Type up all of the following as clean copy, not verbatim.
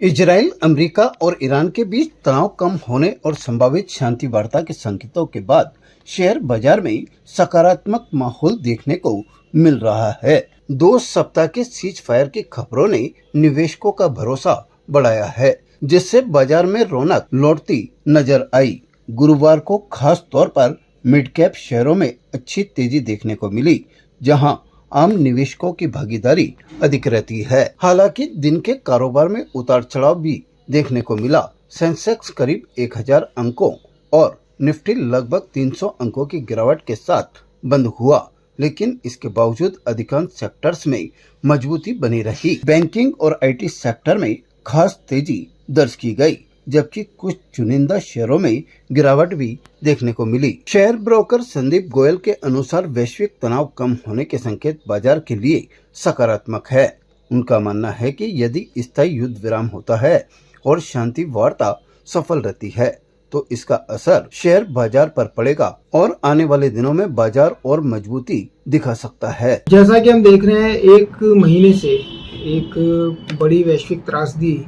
Israel, America और Iran के बीच तनाव कम होने और संभावित शांति वार्ता के संकेतों के बाद शेयर बाजार में सकारात्मक माहौल देखने को मिल रहा है। 2 सप्ताह के सीज फायर की खबरों ने निवेशकों का भरोसा बढ़ाया है, जिससे बाजार में रौनक लौटती नजर आई। गुरुवार को खास तौर पर मिड कैप शेयरों में अच्छी तेजी देखने को मिली, जहां आम निवेशकों की भागीदारी अधिक रहती है। हालांकि दिन के कारोबार में उतार चढ़ाव भी देखने को मिला। सेंसेक्स करीब 1000 अंकों और निफ्टी लगभग 300 अंकों की गिरावट के साथ बंद हुआ, लेकिन इसके बावजूद अधिकांश सेक्टर्स में मजबूती बनी रही। बैंकिंग और आईटी सेक्टर में खास तेजी दर्ज की गई, जबकि कुछ चुनिंदा शेयरों में गिरावट भी देखने को मिली। शेयर ब्रोकर संदीप गोयल के अनुसार वैश्विक तनाव कम होने के संकेत बाजार के लिए सकारात्मक है। उनका मानना है कि यदि स्थायी युद्ध विराम होता है और शांति वार्ता सफल रहती है, तो इसका असर शेयर बाजार पर पड़ेगा और आने वाले दिनों में बाजार और मजबूती दिखा सकता है। जैसा कि हम देख रहे हैं, एक महीने से एक बड़ी वैश्विक त्रासदी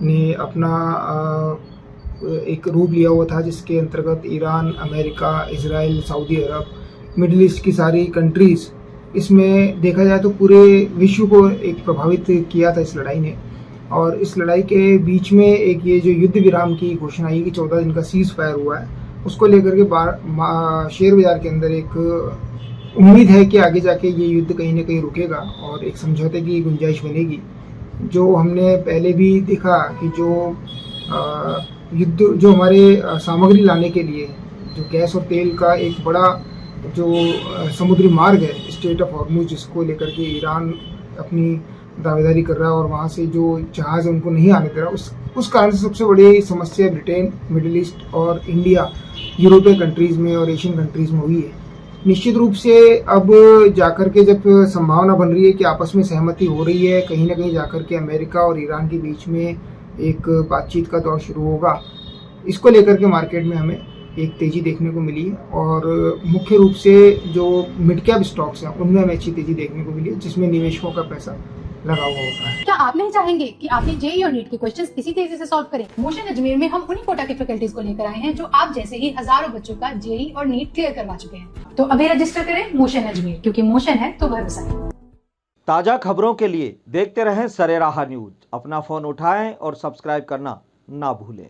ने अपना एक रूप लिया हुआ था, जिसके अंतर्गत ईरान, अमेरिका, इजराइल, सऊदी अरब, मिडिल ईस्ट की सारी कंट्रीज़, इसमें देखा जाए तो पूरे विश्व को एक प्रभावित किया था इस लड़ाई ने। और इस लड़ाई के बीच में एक ये जो युद्ध विराम की घोषणा आई कि 14 दिन का सीज फायर हुआ है, उसको लेकर के शेयर बाजार के अंदर एक उम्मीद है कि आगे जाके ये युद्ध कहीं ना कहीं रुकेगा और एक समझौते की गुंजाइश बनेगी। जो हमने पहले भी देखा कि जो युद्ध जो हमारे सामग्री लाने के लिए जो गैस और तेल का एक बड़ा जो समुद्री मार्ग है, स्ट्रेट ऑफ हॉर्मुज, जिसको लेकर के ईरान अपनी दावेदारी कर रहा है और वहाँ से जो जहाज़ है उनको नहीं आने दे रहा, उस कारण से सबसे बड़ी समस्या ब्रिटेन, मिडिल ईस्ट और इंडिया, यूरोपीय कंट्रीज़ में और एशियन कंट्रीज़ में हुई है। निश्चित रूप से अब जाकर के जब संभावना बन रही है कि आपस में सहमति हो रही है, कहीं ना कहीं जाकर के अमेरिका और ईरान के बीच में एक बातचीत का दौर शुरू होगा, इसको लेकर के मार्केट में हमें एक तेजी देखने को मिली है। और मुख्य रूप से जो मिड कैप स्टॉक्स हैं उनमें हमें अच्छी तेजी देखने को मिली है, जिसमें निवेशकों का पैसा लगा हुआ होता है। क्या आप नहीं चाहेंगे कि आपने जेईई और नीट के क्वेश्चंस इसी तेजी से सॉल्व करें? मोशन अजमेर में हम उन्हीं कोटा के फैकल्टीज को लेकर आए हैं जो आप जैसे ही हजारों बच्चों का जेईई और नीट क्लियर करवा चुके हैं। तो अभी रजिस्टर करें मोशन अजमेर, क्योंकि मोशन है तो भरोसा है। ताजा खबरों के लिए देखते रहें सरेराह न्यूज। अपना फोन उठाएं और सब्सक्राइब करना ना भूलें।